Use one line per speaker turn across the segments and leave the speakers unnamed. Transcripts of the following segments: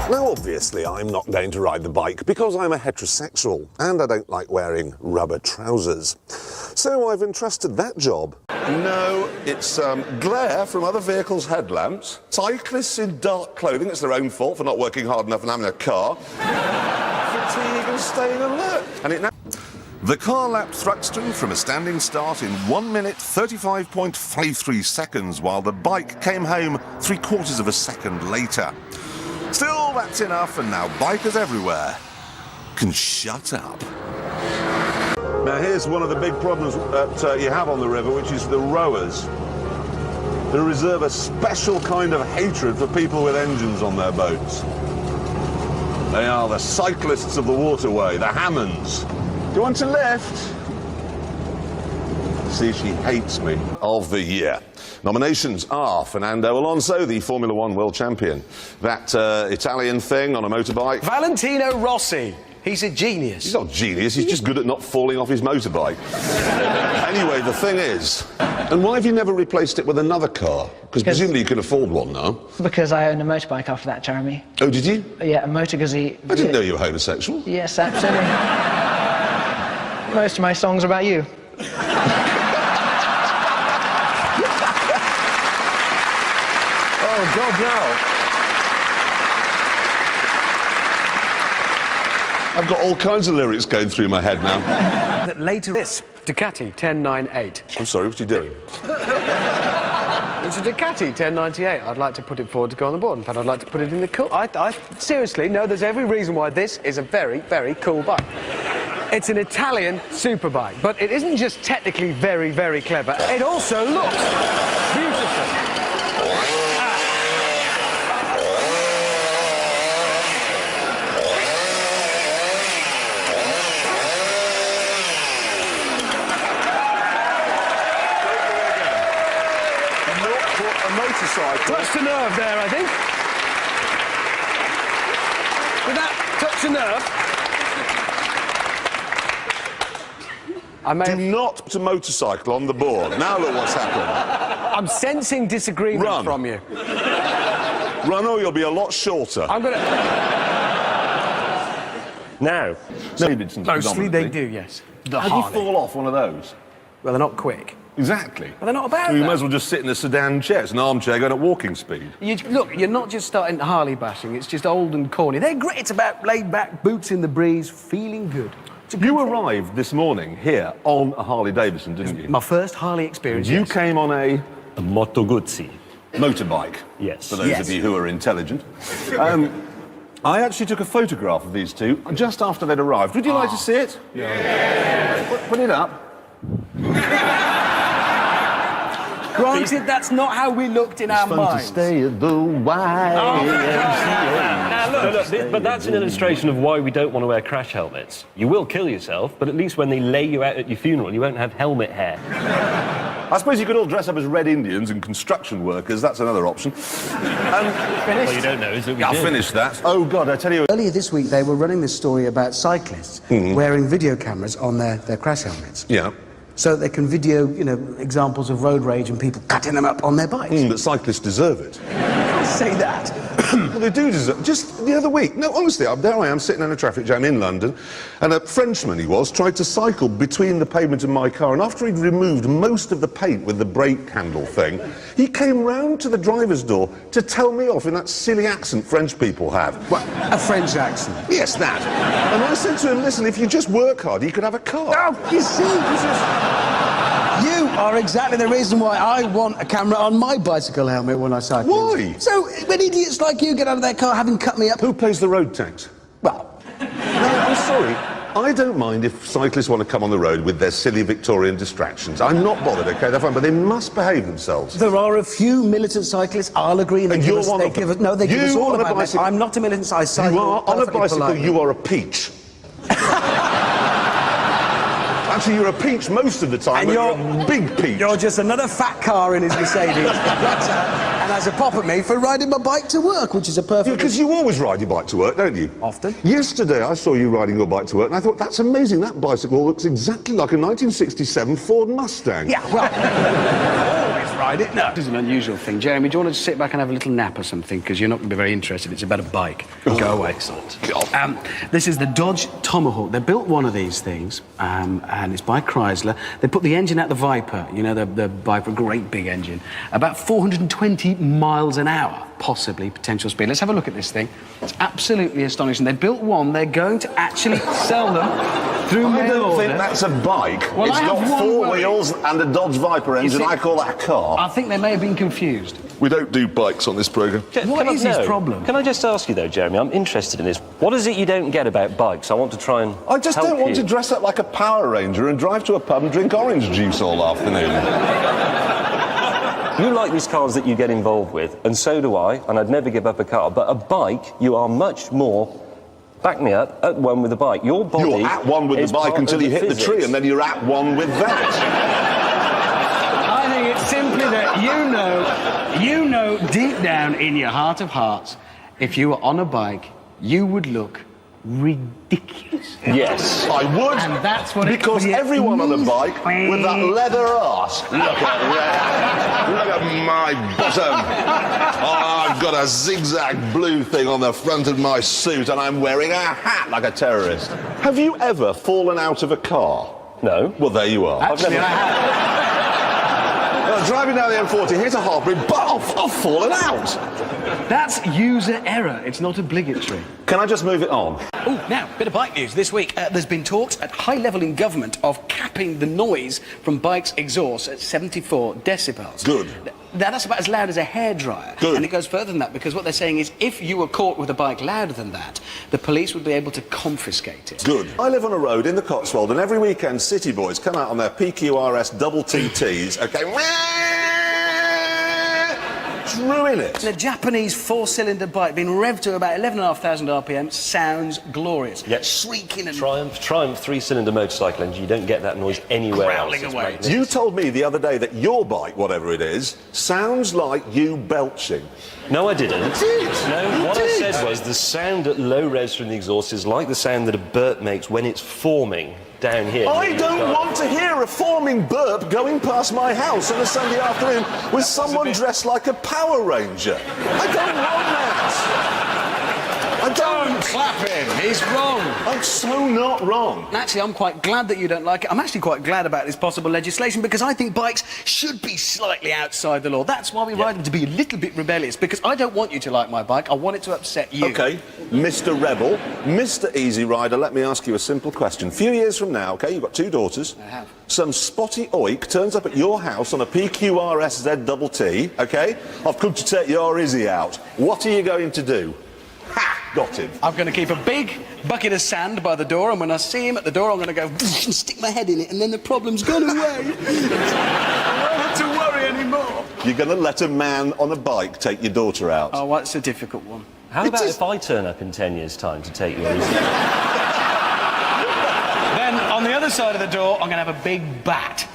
Now, obviously, I'm not going to ride the bike because I'm a heterosexual and I don't like wearing rubber trousers. So I've entrusted that job.
No, it's glare from other vehicles' headlamps. Cyclists in dark clothing, it's their own fault for not working hard enough and having a car. Fatigue and staying alert. And it now... The car lapped Thruxton from a standing start in 1 minute 35.53 seconds, while the bike came home 3/4 of a second later. Still, that's enough, and now bikers everywhere can shut up.
Now, here's one of the big problems that you have on the river, which is the rowers. They reserve a special kind of hatred for people with engines on their boats. They are the cyclists of the waterway, the Hammonds. Do you want to lift? See, she hates me. Of the year. Nominations are Fernando Alonso, the Formula One world champion. That Italian thing on a motorbike.
Valentino Rossi. He's a genius.
He's not genius, he's just good at not falling off his motorbike. Anyway, the thing is, and why have you never replaced it with another car? Because presumably you can afford one now.
Because I owned a motorbike after that, Jeremy.
Oh, did you?
Yeah, a Moto Guzzi.
I didn't know you were homosexual.
Yes, absolutely. Most of my songs are about you.
Oh, God, no. I've got all kinds of lyrics going through my head now.
Later, this Ducati 1098.
I'm sorry, what are you doing?
It's a Ducati 1098. I'd like to put it forward to go on the board. In fact, I'd like to put it in the cool. I seriously, no, there's every reason why this is a very, very cool bike. It's an Italian superbike, but it isn't just technically very, very clever. It also looks beautiful. Touched a nerve there, I think. Did that touch a nerve? I may
Do not put a motorcycle on the board. Now look what's happened.
I'm sensing disagreement from you.
Run or you'll be a lot shorter.
I'm gonna...
Now,
Mostly they do, yes.
How do you fall off one of those?
Well, they're not quick.
Exactly.
But they're not about
You
that.
might as well just sit in a sedan chair. It's an armchair going at walking speed.
Look, you're not just starting Harley bashing, it's just old and corny. They're great, it's about laid back, boots in the breeze, feeling good.
You arrived this morning here on a Harley Davidson, didn't you?
My first Harley experience,
You
yes.
came on a
Moto Guzzi.
motorbike.
Yes.
For those of you who are intelligent. I actually took a photograph of these two just after they'd arrived. Would you like to see it? Yeah. Put it up.
Granted, that's not how we looked in our minds.
Stay at the YMCA.
But that's an illustration of why we don't want to wear crash helmets. You will kill yourself, but at least when they lay you out at your funeral, you won't have helmet hair.
I suppose you could all dress up as Red Indians and construction workers. That's another option.
What you don't know is that we
I'll
do.
finish that. Oh, God, I tell you...
Earlier this week, they were running this story about cyclists wearing video cameras on their crash helmets.
Yeah.
So that they can video, you know, examples of road rage and people cutting them up on their bikes.
But cyclists deserve it.
Say that.
Well, they do deserve. Just the other week, no, honestly, there I am sitting in a traffic jam in London, and a Frenchman he was tried to cycle between the pavement and my car, and after he'd removed most of the paint with the brake handle thing, he came round to the driver's door to tell me off in that silly accent French people have.
What, a French accent?
Yes, that. And I said to him, listen, if you just work hard, you could have a car.
Oh, you see, you are exactly the reason why I want a camera on my bicycle helmet when I cycle.
Why?
So, when idiots like you get out of their car having cut me up...
Who pays the road tax?
Well...
No, I'm sorry. I don't mind if cyclists want to come on the road with their silly Victorian distractions. I'm not bothered, OK, they're fine, but they must behave themselves.
There are a few militant cyclists, I'll agree, and
you're one of them.
No, they give us all
on a
about
bicycle.
I'm not a militant, I cycle.
You are on a
perfectly
bicycle,
politely.
you are a peach. Actually, you're a peach most of the time,
And
you're a big peach.
You're just another fat car in his Mercedes. And has a pop at me for riding my bike to work, which is a perfect...
Because you always ride your bike to work, don't you?
Often.
Yesterday, I saw you riding your bike to work, and I thought, that's amazing. That bicycle looks exactly like a 1967 Ford Mustang.
Yeah, well... ride it. No. This is an unusual thing. Jeremy, do you want to sit back and have a little nap or something? Because you're not going to be very interested. It's about a bike. Go away.
Excellent.
This is the Dodge Tomahawk. They built one of these things, and it's by Chrysler. They put the engine out the Viper, you know, the Viper, great big engine, about 420 miles an hour, possibly, potential speed. Let's have a look at this thing. It's absolutely astonishing. They built one. They're going to actually sell them through mail
I don't
order.
think that's a bike.
Well,
It's
I have
got
one
4
worry.
wheels and a Dodge Viper engine.
see-
I call that a car.
I think they may have been confused.
We don't do bikes on this programme.
What is his problem?
Can I just ask you, though, Jeremy? I'm interested in this. What is it you don't get about bikes? I want to try and
I just
help
don't want
you.
to dress up like a Power Ranger and drive to a pub and drink orange juice all afternoon.
You like these cars that you get involved with, and so do I, and I'd never give up a car. But a bike, you are much more, back me up, at one with the bike. Your body
You're at one with
is
the bike
part
until
of
you hit the
physics.
tree, and then you're at one with that.
I think it's simply that you know deep down in your heart of hearts, if you were on a bike, you would look ridiculous.
Yes.
I would,
And that's what it
because
creates.
everyone on a bike with that leather arse. Look at that. Look at my bottom. Oh, I've got a zigzag blue thing on the front of my suit, and I'm wearing a hat like a terrorist. Have you ever fallen out of a car?
No.
Well, there you are.
Actually, I have.
Driving down the M40, hit a half bridge, but I've fallen out.
That's user error. It's not obligatory.
Can I just move it on?
Oh, now, bit of bike news. This week, there's been talks at high level in government of capping the noise from bikes' exhaust at 74 decibels.
Good.
That's about as loud as a hairdryer.
Good.
And it goes further than that, because what they're saying is if you were caught with a bike louder than that, the police would be able to confiscate it.
Good. I live on a road in the Cotswold, and every weekend city boys come out on their PQRS double TTs, okay, just ruin it.
The Japanese four-cylinder bike being revved to about 11,500 RPM sounds glorious.
Yep.
Shrieking and
Triumph three-cylinder motorcycle engine. You don't get that noise anywhere
Growling
else. It's
away.
magnificent.
You told me the other day that your bike, whatever it is, sounds like you belching.
No, I didn't.
You did.
No,
You
what I
did.
said was the sound at low res from the exhaust is like the sound that a burp makes when it's forming down here.
I don't want to hear a forming burp going past my house on a Sunday afternoon with someone dressed like a Power Ranger. I don't want that. I don't.
clap him. He's wrong.
I'm so not wrong.
Actually, I'm quite glad that you don't like it. I'm actually quite glad about this possible legislation because I think bikes should be slightly outside the law. That's why we ride them, to be a little bit rebellious, because I don't want you to like my bike. I want it to upset you.
Okay, Mr. Rebel, Mr. Easy Rider, let me ask you a simple question. A few years from now, okay, you've got 2 daughters.
I have.
Some spotty oik turns up at your house on a PQRS ZTT, okay? I've come to take your Izzy out. What are you going to do? Ha! Got him.
I'm going to keep a big bucket of sand by the door, and when I see him at the door, I'm going to go and stick my head in it, and then the problem's gone away. I won't have to worry anymore.
You're going to let a man on a bike take your daughter out?
Oh, well, it's a difficult one.
How about if I turn up in 10 years' time to take yours?
Then, on the other side of the door, I'm going to have a big bat.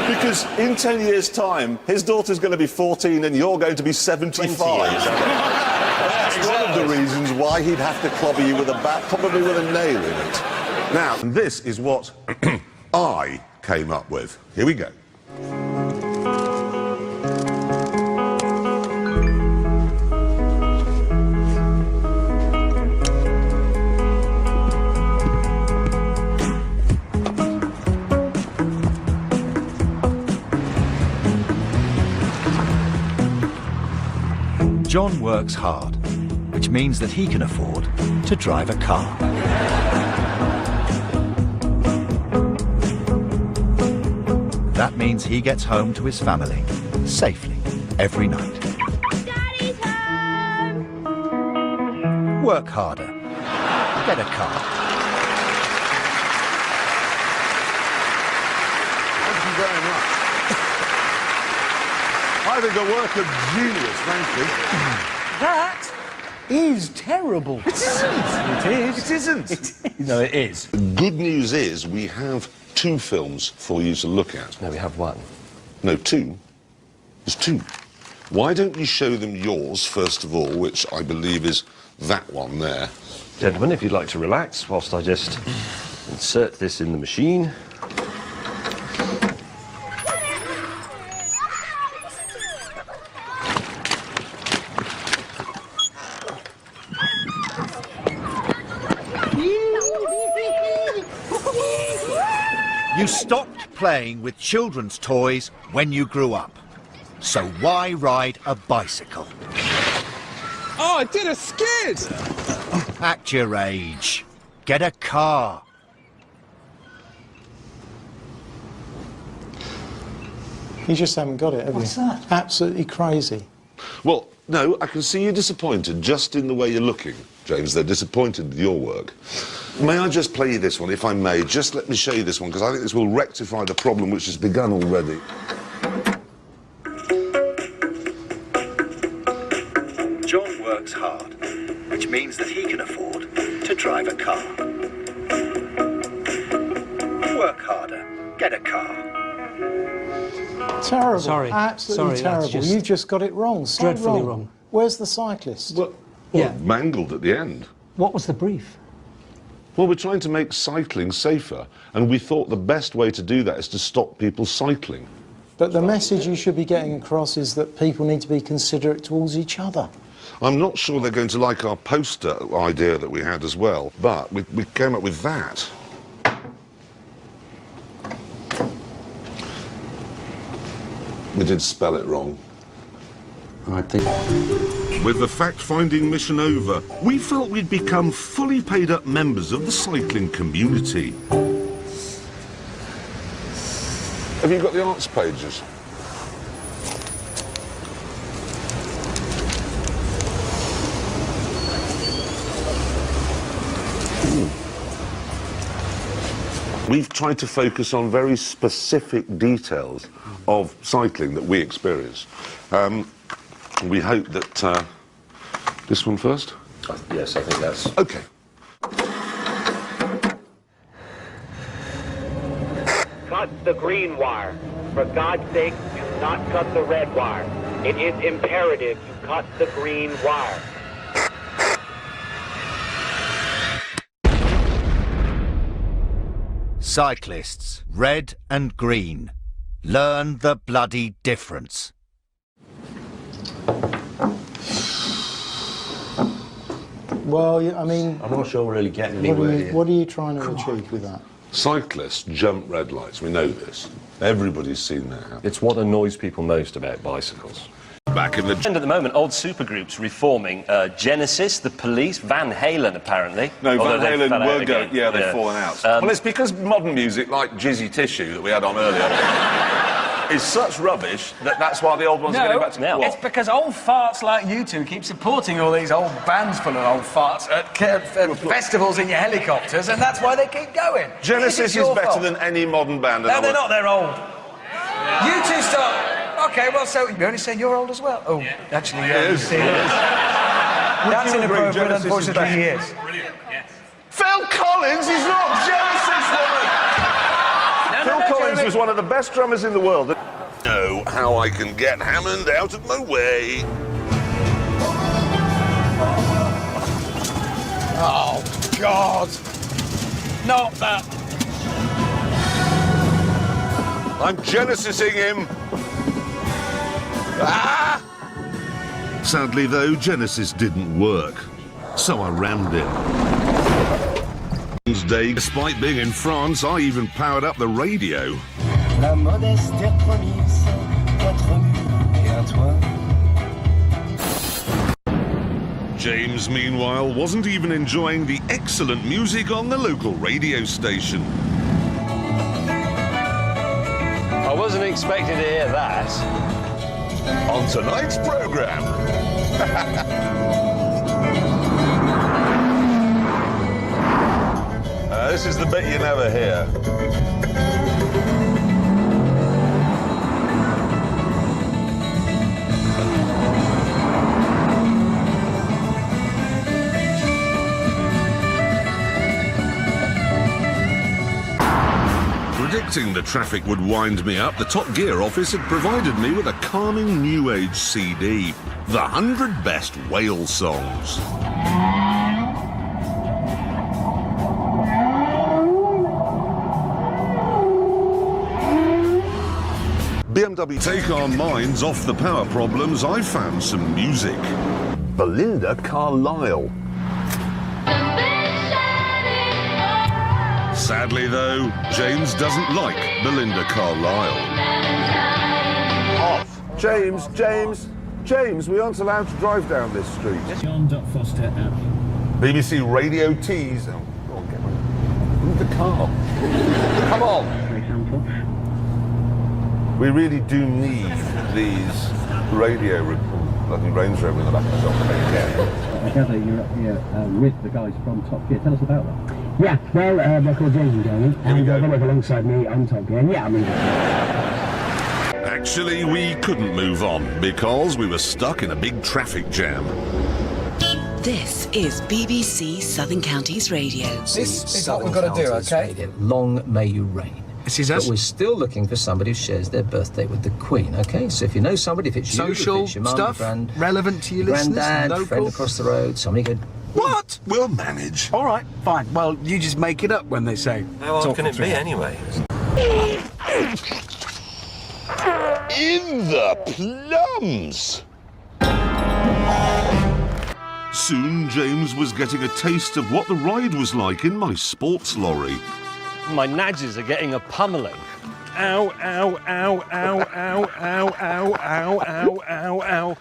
Because in 10 years' time, his daughter's going to be 14 and you're going to be 75.
20 years.
That's one of the reasons why he'd have to clobber you with a bat, probably with a nail in it. Now, this is what I came up with. Here we go.
John works hard, which means that he can afford to drive a car. That means he gets home to his family safely every night.
Daddy's home!
Work harder. Get a car.
Thank you very much. I think a work of genius, thank you.
That is terrible.
It isn't.
It is.
It isn't.
No, it is.
Good news is we have 2 films for you to look at.
No, we have one.
No, 2. There's 2. Why don't you show them yours, first of all, which I believe is that one there.
Gentlemen, if you'd like to relax whilst I just insert this in the machine.
You stopped playing with children's toys when you grew up. So why ride a bicycle?
Oh, I did a skid!
Act your age. Get a car.
You just haven't got it, have you?
What's that?
Absolutely crazy.
Well, no, I can see you're disappointed just in the way you're looking, James. They're disappointed with your work. May I just play you this one, if I may? Just let me show you this one, because I think this will rectify the problem which has begun already.
John works hard, which means that he can afford to drive a car. Work harder, get a car.
Terrible.
Sorry.
Absolutely
Sorry,
terrible.
that's just
You've just got it wrong. So
dreadfully wrong.
Where's the cyclist?
Well,
Yeah.
mangled at the end.
What was the brief?
Well, we're trying to make cycling safer, and we thought the best way to do that is to stop people cycling.
But the message you should be getting across is that people need to be considerate towards each other.
I'm not sure they're going to like our poster idea that we had as well, but we came up with that. We did spell it wrong.
I think.
With the fact-finding mission over, we felt we'd become fully paid-up members of the cycling community. Have you got the arts pages? We've tried to focus on very specific details of cycling that we experience. We hope that... this one first?
Yes, I think that's...
OK.
Cut the green wire. For God's sake, do not cut the red wire. It is imperative you cut the green wire.
Cyclists, red and green. Learn the bloody difference.
Well, I mean,
I'm not sure we're really getting anywhere here.
what are you trying to achieve with that?
Cyclists jump red lights, we know this. Everybody's seen that happen.
It's what annoys people most about bicycles.
Back in the...
And at the moment, old supergroups reforming. Genesis, The Police, Van Halen, apparently.
No,
Although
Van
they've fell
Halen
out
were going...
again.
Yeah, they've fallen out.
Um,
Well, it's because modern music, like Jizzy Tissue that we had on earlier, is such rubbish that that's why the old ones are getting back to...
No.
It's because old farts like you two keep supporting all these old bands full of old farts at festivals in your helicopters, and that's why they keep going.
Genesis is better than any modern band.
No, they're not. They're old. You two start. Okay, well, so you're only saying you're old as well. Oh, actually, yeah.
Yes.
That's
you agree
inappropriate.
Genesis is
Unfortunately,
better?
he is.
Phil Collins is not Genesis, woman! Phil Collins was one of the best drummers in the world.
Know how I can get Hammond out of my way.
Oh God! Not that.
I'm Genesising him. Ah! Sadly, though, Genesis didn't work, so I rammed him. Day, despite being in France, I even powered up the radio.
La modeste promise, 4 murs et un toit.
James, meanwhile, wasn't even enjoying the excellent music on the local radio station.
I wasn't expecting to hear that.
On tonight's programme.
This is the bit you never hear.
Predicting the traffic would wind me up, the Top Gear office had provided me with a calming new age CD, The 100 Best Whale Songs. BMW. Take our minds off the power problems, I found some music. Belinda Carlisle. Sadly, though, James doesn't like Belinda Carlisle. Off. James, we aren't allowed to drive down this street.
John Duck Foster
BBC Radio Tees. Oh, go on, get my... Move the car. Come on. We really do need these radio reports. Bloody Range Rover in the back of the shop.
I gather you're up here with the guys from Top Gear. Tell us about that. Yeah, well, they're called James and Jeremy, and they work alongside me on Top Gear. Yeah, I mean...
Actually, we couldn't move on because we were stuck in a big traffic jam.
This is BBC Southern Counties Radio.
This is what we've got to do, OK?
Long may you reign.
This is
But
us.
we're still looking for somebody who shares their birthday with the Queen, OK? So if you know somebody, if it's you,
Social
if it's your mum,
stuff,
grand,
relevant to you listeners,
granddad,
local.
friend across the road, somebody good.
What?
We'll manage.
All right, fine. Well, you just make it up when they say.
How hard can it be anyway?
In the plums! Soon, James was getting a taste of what the ride was like in my sports lorry.
My nadges are getting a pummeling. Ow, ow, ow, ow, ow, ow, ow, ow, ow, ow, ow.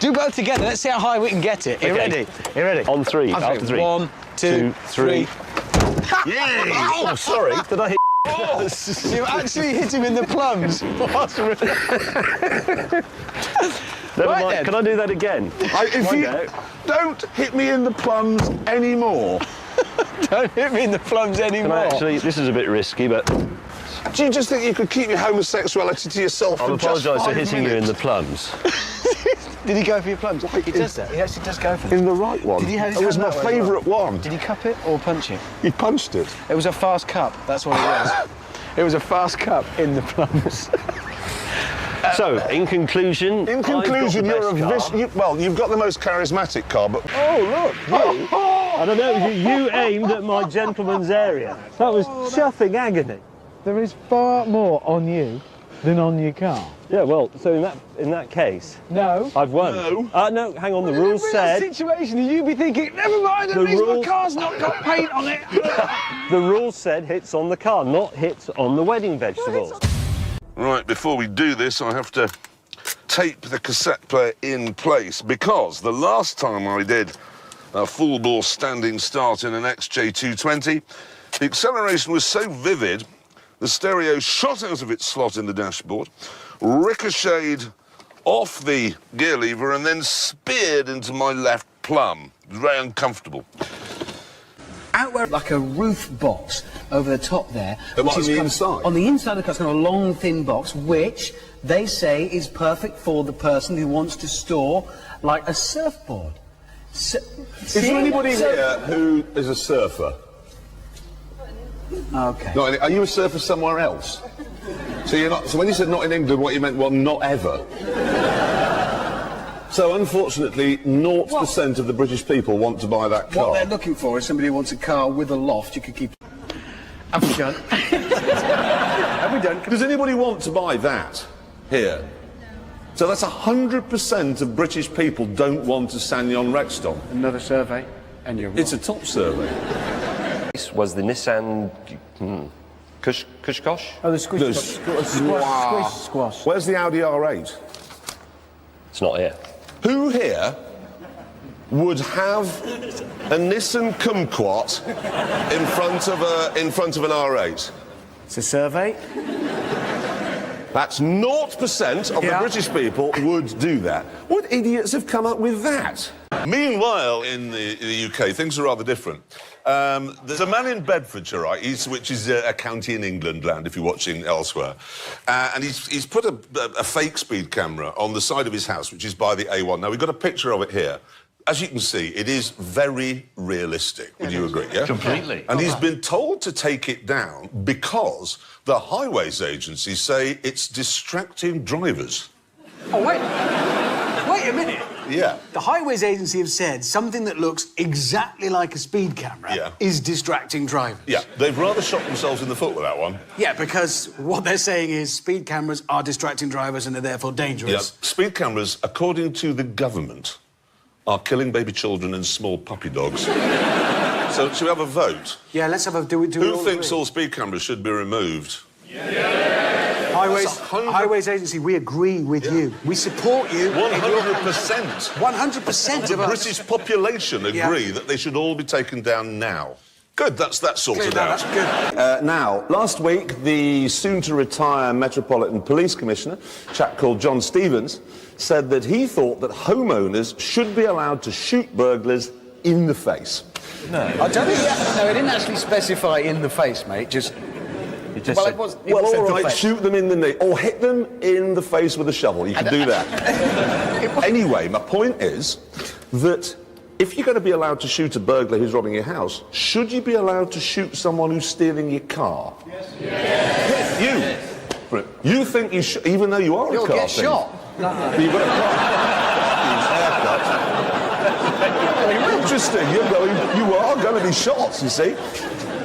Do both together. Let's see how high we can get it. You ready? You ready?
On three.
On
After three.
1, 2, 3.
Yay!
Oh, sorry. Did I hit?
You actually hit him in the plums.
Never
Right
mind.
then.
Can I do that again?
If you don't hit me in the plums anymore.
Don't hit me in the plums
Can
anymore.
I actually? This is a bit risky, but
Do you just think you could keep your homosexuality to yourself
I'll
for just
apologise for
5
hitting you in
minutes?
the plums.
Did he go for your plums? He does that. He actually does go for them.
In the right one.
Did he have his
It was
hand
my
that way as well?
favourite one.
Did he cup it or punch it?
He punched it.
It was a fast cup. That's what it was. It was a fast cup in the plums.
So, in conclusion,
In conclusion,
I've
you're
got the
a
best car.
well, you've got the most charismatic car, but
Oh, look, you. I don't know, you aimed at my gentleman's area. That was chuffing agony.
There is far more on you than on your car.
Yeah, well, so in that case,
No.
I've won. No, hang on, the rules said...
situation, and you'd be thinking, never mind, at
The
least my
rules-
car's not got paint on it.
The rules said hits on the car, not hits on the wedding vegetables.
right, before we do this, I have to tape the cassette player in place because the last time I did a full-bore standing start in an XJ220, the acceleration was so vivid, the stereo shot out of its slot in the dashboard, ricocheted off the gear lever and then speared into my left plum. It was very uncomfortable.
Out where like a roof box over the top there.
What,
which
on
is
the
kind of-
inside?
On the inside of the car, it's got a long, thin box, which they say is perfect for the person who wants to store, like, a surfboard.
Is there anybody here who is a surfer?
Okay.
No, are you a surfer somewhere else? So you're not. So when you said not in England, what you meant, well, not ever. So unfortunately, 0% of the British people want to buy that car.
What they're looking for is somebody who wants a car with a loft you could keep... Have we done? Have we done?
Does anybody want to buy that here? So that's 100% of British people don't want a Ssanyon Rexton.
Another survey, and you're
It's a top survey.
This was the Nissan Qashqai.
Oh, the squish squash.
Where's the Audi R8?
It's not here.
Who here would have a Nissan Kumquat in front of an R8?
It's a survey.
That's 0% of the British people would do that. What idiots have come up with that? Meanwhile, in the UK, things are rather different. There's a man in Bedfordshire, right, which is a county in England land, if you're watching elsewhere, and he's put a fake speed camera on the side of his house, which is by the A1. Now, we've got a picture of it here. As you can see, it is very realistic. Would you agree, yeah?
Completely.
And he's been told to take it down because the highways agencies say it's distracting drivers.
Oh, wait. Wait a minute.
Yeah.
The Highways Agency have said something that looks exactly like a speed camera is distracting drivers.
Yeah, they've rather shot themselves in the foot with that one.
Yeah, because what they're saying is speed cameras are distracting drivers and are therefore dangerous.
Yeah, speed cameras, according to the government, are killing baby children and small puppy dogs.
So, should we have a vote?
Yeah, let's have a... Do we
Who
all
thinks
agree?
all speed cameras should be removed?
Highways Agency, we agree with you. We support you.
100%.
100%
The
of us.
British population agree that they should all be taken down now. Good, that's sorted out.
That's good.
Now, last week, the soon-to-retire Metropolitan Police Commissioner, a chap called John Stevens, said that he thought that homeowners should be allowed to shoot burglars in the face.
No. I don't think... No, it didn't actually specify in the face, mate. Just...
It just
Well,
said-
it was...
Well, all right, shoot them in the knee, or hit them in the face with a shovel. You can do that. Anyway, my point is that if you're going to be allowed to shoot a burglar who's robbing your house, should you be allowed to shoot someone who's stealing your car? Yes. You. You think you should, even though you are
You'll
a car
get
thief.
shot.
But you've got a car. Interesting. You are going to be shot, you see.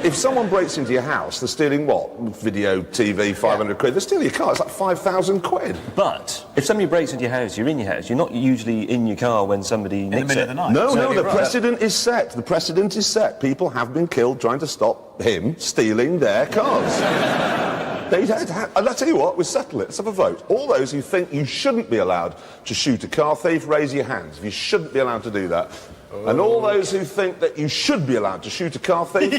If someone breaks into your house, they're stealing what? Video, TV, 500 quid. They're stealing your car. It's like 5,000 quid.
But if somebody breaks into your house, you're in your house. You're not usually in your car when somebody nicks
middle
it.
of the night.
No, the precedent is set. The precedent is set. People have been killed trying to stop him stealing their cars. I'll tell you what, we'll settle it. Let's have a vote. All those who think you shouldn't be allowed to shoot a car thief, raise your hands. If you shouldn't be allowed to do that. And all those who think that you should be allowed to shoot a car thief.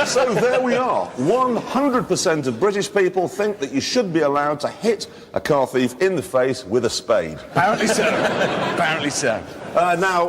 So there we are. 100% of British people think that you should be allowed to hit a car thief in the face with a spade.
Apparently so. Apparently so.
Now,